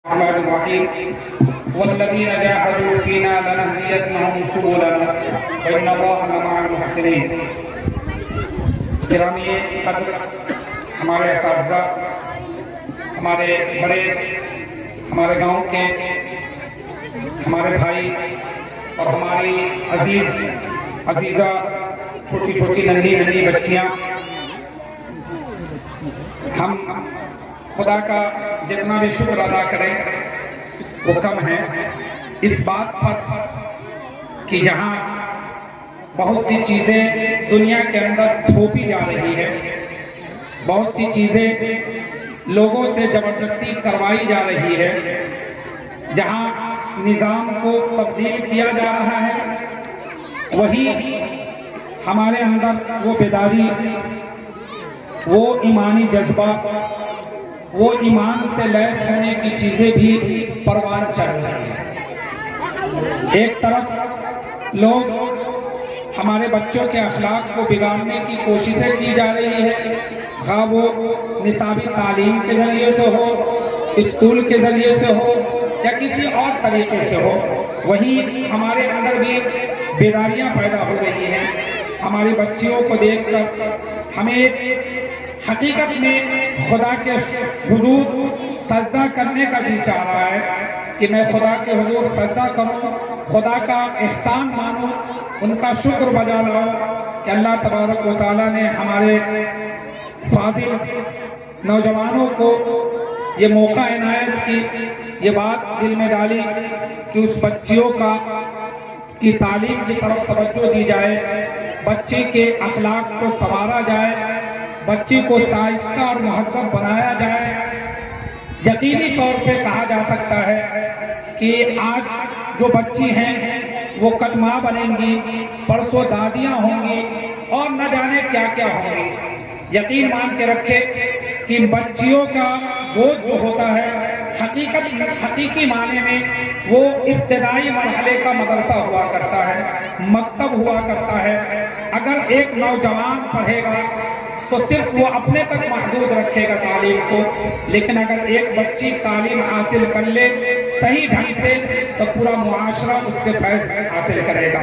الرحمن الرحيم والذين جاهدوا فينا لنهدينهم سبلنا وإن الله لمع المحسنين. گرامی قدر ہمارے اساتذہ، ہمارے بڑے، ہمارے گاؤں کے ہمارے بھائی اور ہماری عزیزہ چھوٹی چھوٹی ننھی بچیاں، ہم خدا کا جتنا بھی شکر ادا کریں وہ کم ہے اس بات پر کہ جہاں بہت سی چیزیں دنیا کے اندر تھوپی جا رہی ہے، بہت سی چیزیں لوگوں سے زبردستی کروائی جا رہی ہے، جہاں نظام کو تبدیل کیا جا رہا ہے، وہی ہمارے اندر وہ بیداری، وہ ایمانی جذبہ، وہ ایمان سے لیس ہونے کی چیزیں بھی پروان چڑھ رہی ہیں. ایک طرف لوگ ہمارے بچوں کے اخلاق کو بگاڑنے کی کوششیں کی جا رہی ہے، خواہ وہ نصابی تعلیم کے ذریعے سے ہو، اسکول کے ذریعے سے ہو یا کسی اور طریقے سے ہو، وہیں ہمارے اندر بھی بیداریاں پیدا ہو رہی ہیں. ہماری بچیوں کو دیکھ کر ہمیں حقیقت میں خدا کے حضور سجدہ کرنے کا دل چاہ رہا ہے کہ میں خدا کے حضور سجدہ کروں، خدا کا احسان مانوں، ان کا شکر بجا لاؤں کہ اللہ تبارک و تعالیٰ نے ہمارے فاضل نوجوانوں کو یہ موقع عنایت کی، یہ بات دل میں ڈالی کہ اس بچیوں کی تعلیم کی طرف توجہ دی جائے، بچے کے اخلاق کو سنوارا جائے، بچے کو شائستہ اور مہذب بنایا جائے. یقینی طور پہ کہا جا سکتا ہے کہ آج جو بچی ہیں وہ کل ماں بنیں گی، پرسوں دادیاں ہوں گی اور نہ جانے کیا کیا ہوں گی. یقین مان کے رکھے کہ بچیوں کا بوجھ جو ہوتا ہے حقیقی معنی میں وہ ابتدائی مرحلے کا مدرسہ ہوا کرتا ہے، مکتب ہوا کرتا ہے. اگر ایک نوجوان پڑھے گا تو صرف وہ اپنے تک محدود رکھے گا تعلیم کو، لیکن اگر ایک بچی تعلیم حاصل کر لے صحیح ڈھنگ سے تو پورا معاشرہ اس سے فیض حاصل کرے گا.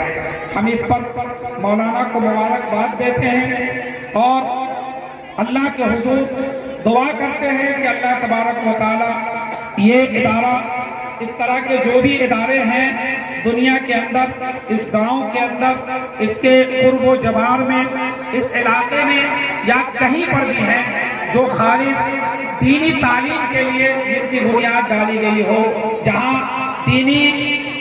ہم اس پر مولانا کو مبارکباد دیتے ہیں اور اللہ کے حضور دعا کرتے ہیں کہ اللہ تبارک و تعالی یہ ادارہ، اس طرح کے جو بھی ادارے ہیں دنیا کے اندر، اس گاؤں کے اندر، اس کے قرب و جوار میں، اس علاقے میں یا کہیں پر بھی ہیں، جو خالص دینی تعلیم کے لیے جن کی بنیاد ڈالی گئی ہو، جہاں دینی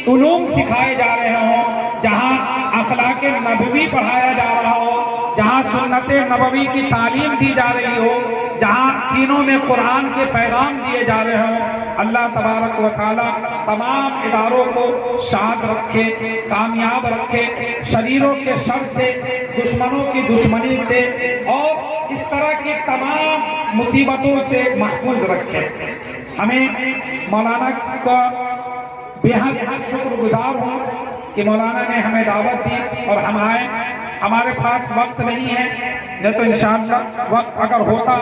علوم سکھائے جا رہے ہوں، جہاں اخلاق نبوی پڑھایا جا رہا ہو، جہاں سنت نبوی کی تعلیم دی جا رہی ہو، جہاں سینوں میں قرآن کے پیغام دیے جا رہے ہوں، اللہ تبارک و تعالی تمام اداروں کو شاد رکھے، کامیاب رکھے، شریروں کے شر سے، دشمنوں کی دشمنی سے اور اس طرح کی تمام مصیبتوں سے محفوظ رکھے. ہمیں مولانا کا بے حد شکر گزار ہوں کہ مولانا نے ہمیں دعوت دی اور ہم آئے. ہمارے پاس وقت نہیں ہے، نہیں تو انشاءاللہ وقت اگر ہوتا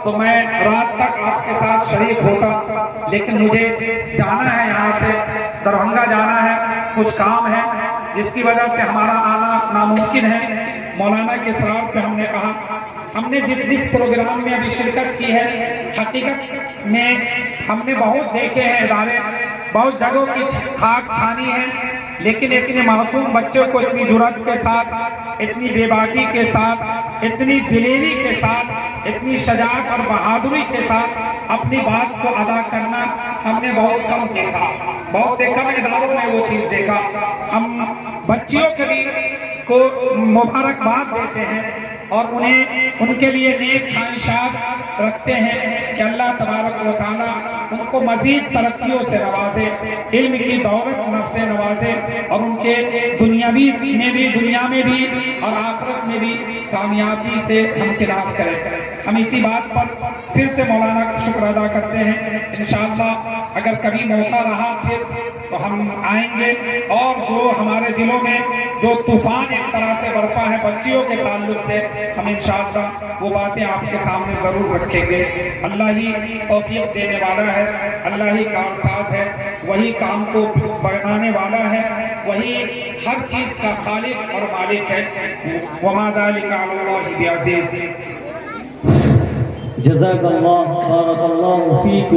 تو میں رات تک آپ کے ساتھ شریک ہوتا، لیکن مجھے جانا ہے، یہاں سے دربھنگہ جانا ہے، کچھ کام ہے جس کی وجہ سے ہمارا آنا ناممکن ہے. مولانا کے اصرار پہ ہم نے کہا، ہم نے جس پروگرام میں ابھی شرکت کی ہے، حقیقت میں ہم نے بہت دیکھے ہیں ادارے، بہت جگہوں کی خاک چھانی ہے، لیکن اتنے معصوم بچوں کو اتنی جرات کے ساتھ، اتنی بے باکی کے ساتھ، اتنی دلیری کے ساتھ، اتنی شجاعت اور بہادری کے ساتھ اپنی بات کو ادا کرنا ہم نے بہت کم دیکھا، بہت سے کم اداروں میں وہ چیز دیکھا. ہم بچیوں کے بھی کو مبارکباد دیتے ہیں اور انہیں ان کے لیے نیک خواہشات رکھتے ہیں کہ اللہ تبارک و تعالیٰ ان کو مزید ترقیوں سے نوازے، علم کی دولت سے نوازے اور ان کے دنیا میں بھی اور آخرت میں بھی کامیابی سے ہمکنار کرے. ہم اسی بات پر پھر سے مولانا کا شکر ادا کرتے ہیں. انشاءاللہ اگر کبھی موقع رہا پھر تو ہم آئیں گے اور جو ہمارے دلوں میں جو طوفان ایک طرح سے برپا ہے بچیوں کے تعلق سے ہم انشاءاللہ وہ باتیں آپ کے سامنے ضرور رکھیں گے. اللہ ہی توفیق دینے والا ہے, اللہ ہی کارساز ہے, وہی کام کو بنانے والا ہے, وہی ہر چیز کا خالق اور مالک ہے. وما ذلك علی اللہ بعزیز. جزاک اللہ بارک اللہ فیکم.